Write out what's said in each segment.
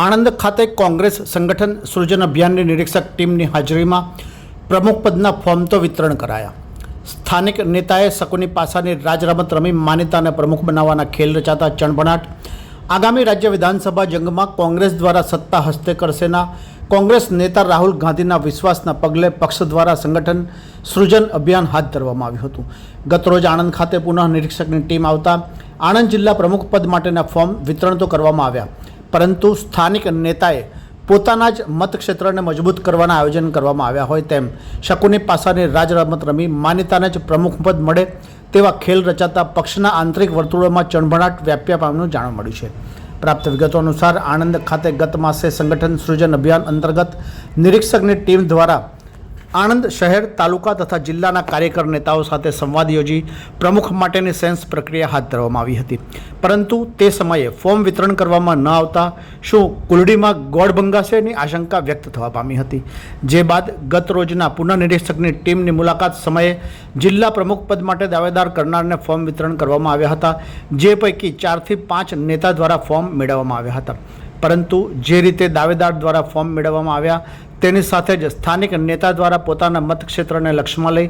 આણંદ ખાતે કોંગ્રેસ સંગઠન સૃજન અભિયાનની નિરીક્ષક ટીમની હાજરીમાં પ્રમુખ પદના ફોર્મ તો વિતરણ કરાયા. સ્થાનિક નેતાએ શકુની પાસાની રાજરમત રમી માન્યતાને પ્રમુખ બનાવવાના ખેલ રચાતા ચણભણાટ. આગામી રાજ્ય વિધાનસભા જંગમાં કોંગ્રેસ દ્વારા સત્તા હસ્તે કરશેના કોંગ્રેસ નેતા રાહુલ ગાંધીના વિશ્વાસના પગલે પક્ષ દ્વારા સંગઠન સૃજન અભિયાન હાથ ધરવામાં આવ્યું હતું. ગતરોજ આણંદ ખાતે પુનઃ નિરીક્ષકની ટીમ આવતા આણંદ જિલ્લા પ્રમુખ પદ માટેના ફોર્મ વિતરણ તો કરવામાં આવ્યા, પરંતુ સ્થાનિક નેતાએ પોતાના જ મતક્ષેત્રને મજબૂત કરવાના આયોજન કરવામાં આવ્યા હોય તેમ શકુની પાસાની રાજરમત રમી માન્યતાને જ પ્રમુખ પદ મળે તેવા ખેલ રચાતા પક્ષના આંતરિક વર્તુળોમાં ચણભણાટ વ્યાપ્યા પામવાનું જાણવા મળ્યું છે. પ્રાપ્ત વિગતો અનુસાર આણંદ ખાતે ગત માસે સંગઠન સૃજન અભિયાન અંતર્ગત નિરીક્ષકની ટીમ દ્વારા આણંદ શહેર, તાલુકા તથા જિલ્લાના કાર્યકર નેતાઓ સાથે સંવાદ યોજી પ્રમુખ માટેની સેન્સ પ્રક્રિયા હાથ ધરવામાં આવી હતી. પરંતુ તે સમયે ફોર્મ વિતરણ કરવામાં ન આવતા શું કુલડીમાં ગોળ ભંગાશેની આશંકા વ્યક્ત થવા પામી હતી. જે બાદ ગત રોજના પુનઃનિરીક્ષકની ટીમની મુલાકાત સમયે જિલ્લા પ્રમુખ પદ માટે દાવેદાર કરનારને ફોર્મ વિતરણ કરવામાં આવ્યા હતા, જે પૈકી 4 થી 5 નેતા દ્વારા ફોર્મ મેળવવામાં આવ્યા હતા. પરંતુ જે રીતે દાવેદાર દ્વારા ફોર્મ મેળવવામાં આવ્યા તેની સાથે જ સ્થાનિક નેતા દ્વારા પોતાના મતક્ષેત્રને લક્ષ્યમાં લઈ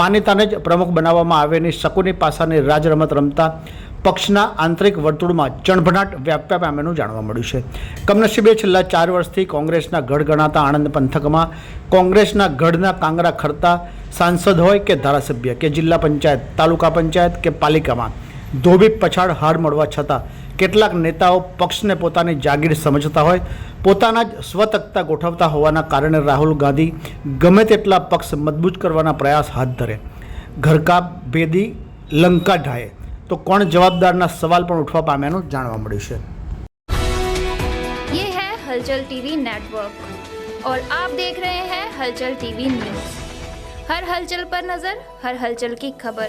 માન્યતાને જ પ્રમુખ બનાવવામાં આવેલી શકુની પાસાની રાજરમત રમતા પક્ષના આંતરિક વર્તુળમાં ચણભણાટ વ્યાપ્યા પામ્યાનું જાણવા મળ્યું છે. કમનસીબે છેલ્લા 4 વર્ષથી કોંગ્રેસના ગઢ ગણાતા આણંદ પંથકમાં કોંગ્રેસના ગઢના કાંગરા ખરતા સાંસદ હોય કે ધારાસભ્ય કે જિલ્લા પંચાયત, તાલુકા પંચાયત કે પાલિકામાં ધોબી પછાડ હાર મળવા છતાં કેટલાક નેતાઓ પક્ષને પોતાની જાગીર સમજતા હોય પોતાના જ સ્વતકતા ગોઠવતા હોવાના કારણે રાહુલ ગાંધી ગમે તેટલા પક્ષ મજબૂત કરવાના પ્રયાસ હાથ ધરે, ઘરકા ભેદી લંકા ઢાળે તો કોણ જવાબદારના સવાલ પણ ઉઠવા પામ્યાનું જાણવા મળ્યું છે. ये है हलचल टीवी नेटवर्क और आप देख रहे हैं हलचल टीवी न्यूज. हर हलचल पर नजर, हर हलचल की खबर.